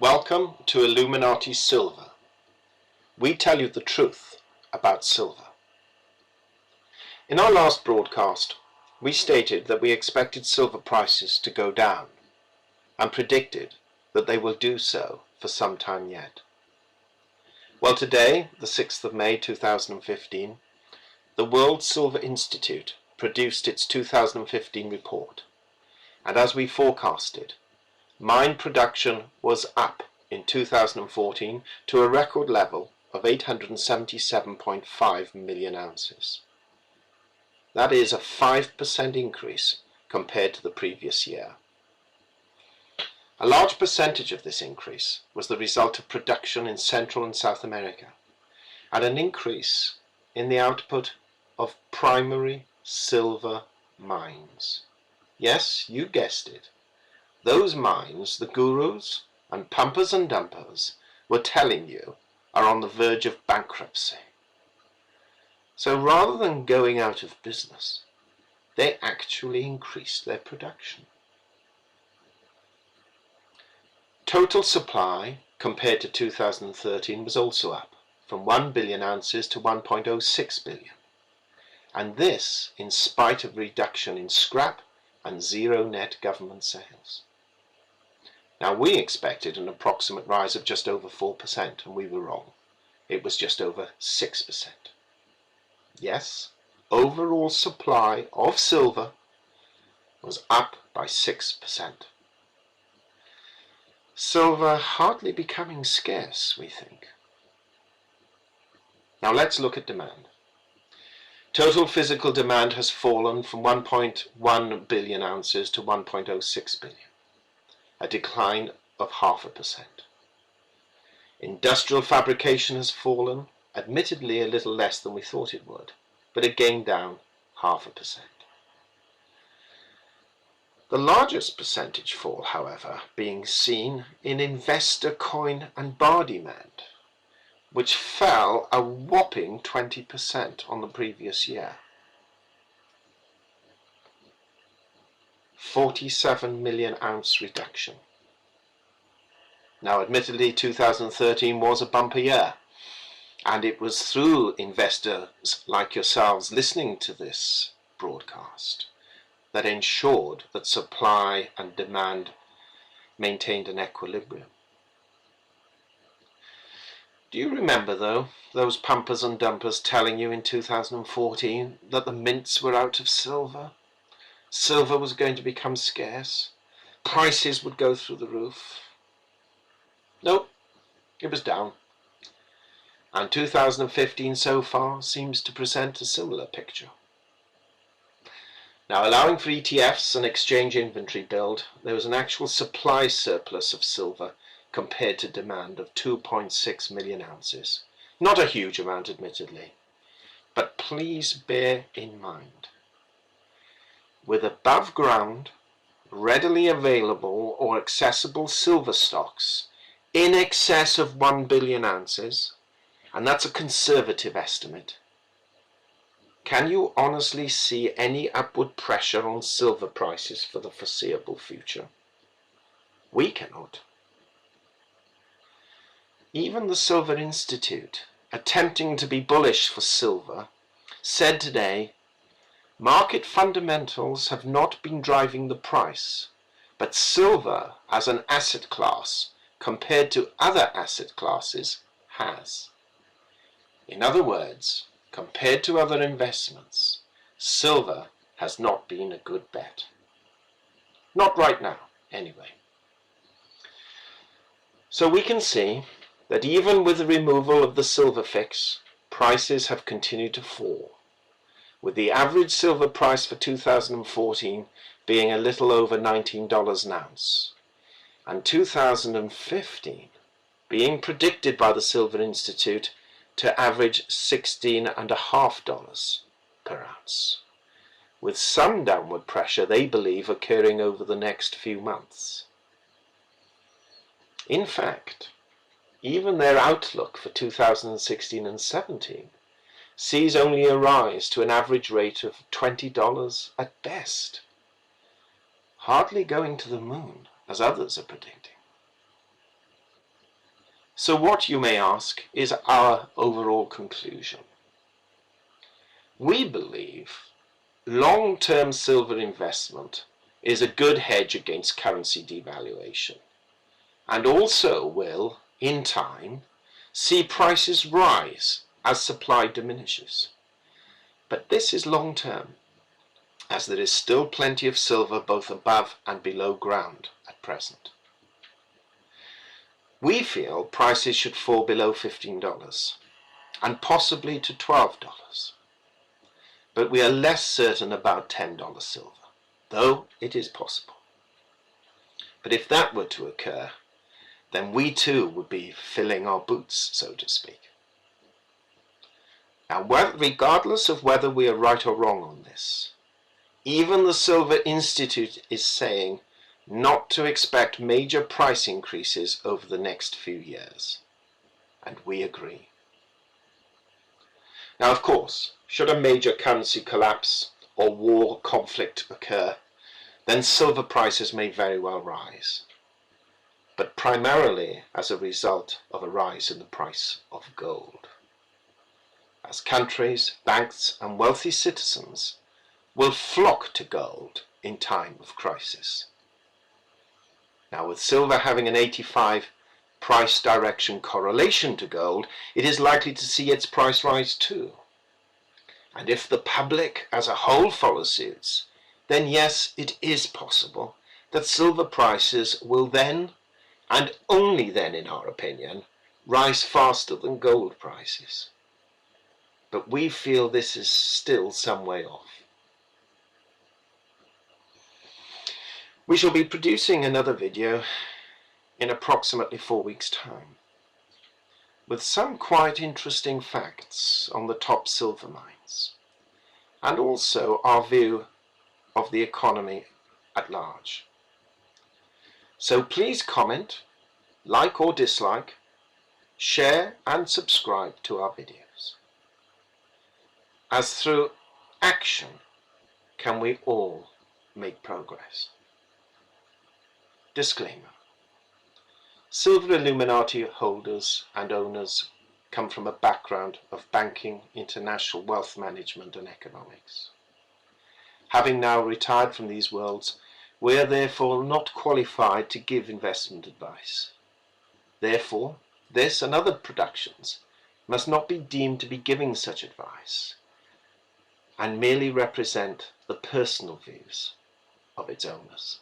Welcome to Illuminati Silver. We tell you the truth about silver. In our last broadcast, we stated that we expected silver prices to go down and predicted that they will do so for some time yet. Well, today, the 6th of May 2015, the World Silver Institute produced its 2015 report, and as we forecasted, mine production was up in 2014 to a record level of 877.5 million ounces. That is a 5% increase compared to the previous year. A large percentage of this increase was the result of production in Central and South America, and an increase in the output of primary silver mines. Yes, you guessed it. Those mines the gurus and pumpers and dumpers were telling you are on the verge of bankruptcy. So rather than going out of business, they actually increased their production. Total supply compared to 2013 was also up from 1 billion ounces to 1.06 billion. And this in spite of reduction in scrap and zero net government sales. Now, we expected an approximate rise of just over 4%, and we were wrong. It was just over 6%. Yes, overall supply of silver was up by 6%. Silver hardly becoming scarce, we think. Now let's look at demand. Total physical demand has fallen from 1.1 billion ounces to 1.06 billion. A decline of 0.5%. Industrial fabrication has fallen, admittedly a little less than we thought it would, but again down 0.5%. The largest percentage fall, however, being seen in investor coin and bar demand, which fell a whopping 20% on the previous year. 47 million ounce reduction. Now, admittedly, 2013 was a bumper year, and it was through investors like yourselves listening to this broadcast that ensured that supply and demand maintained an equilibrium. Do you remember, though, those pumpers and dumpers telling you in 2014 that the mints were out of silver? Silver was going to become scarce. Prices would go through the roof. Nope, it was down. And 2015 so far seems to present a similar picture. Now, allowing for ETFs and exchange inventory build, there was an actual supply surplus of silver compared to demand of 2.6 million ounces. Not a huge amount, admittedly, but please bear in mind, with above ground, readily available or accessible silver stocks in excess of 1 billion ounces, and that's a conservative estimate, can you honestly see any upward pressure on silver prices for the foreseeable future? We cannot. Even the Silver Institute, attempting to be bullish for silver, said today, market fundamentals have not been driving the price, but silver as an asset class compared to other asset classes has. In other words, compared to other investments, silver has not been a good bet. Not right now, anyway. So we can see that even with the removal of the silver fix, prices have continued to fall, with the average silver price for 2014 being a little over $19 an ounce, and 2015 being predicted by the Silver Institute to average $16.50 per ounce, with some downward pressure they believe occurring over the next few months. In fact, even their outlook for 2016 and 17 sees only a rise to an average rate of $20 at best, hardly going to the moon as others are predicting. So what, you may ask, is our overall conclusion? We believe long-term silver investment is a good hedge against currency devaluation, and also will, in time, see prices rise as supply diminishes. But this is long-term, as there is still plenty of silver both above and below ground at present. We feel prices should fall below $15 and possibly to $12, but we are less certain about $10 silver, though it is possible. But if that were to occur, then we too would be filling our boots, so to speak. Now, regardless of whether we are right or wrong on this, even the Silver Institute is saying not to expect major price increases over the next few years. And we agree. Now, of course, should a major currency collapse or war conflict occur, then silver prices may very well rise, but primarily as a result of a rise in the price of gold, as countries, banks, and wealthy citizens will flock to gold in time of crisis. Now, with silver having an 85 price direction correlation to gold, it is likely to see its price rise too. And if the public as a whole follows suit, then yes, it is possible that silver prices will then, and only then in our opinion, rise faster than gold prices. But we feel this is still some way off. We shall be producing another video in approximately 4 weeks' time, with some quite interesting facts on the top silver mines, and also our view of the economy at large. So please comment, like or dislike, share and subscribe to our videos, as through action can we all make progress. Disclaimer. Silver Illuminati holders and owners come from a background of banking, international wealth management and economics. Having now retired from these worlds, we are therefore not qualified to give investment advice. Therefore, this and other productions must not be deemed to be giving such advice, and merely represent the personal views of its owners.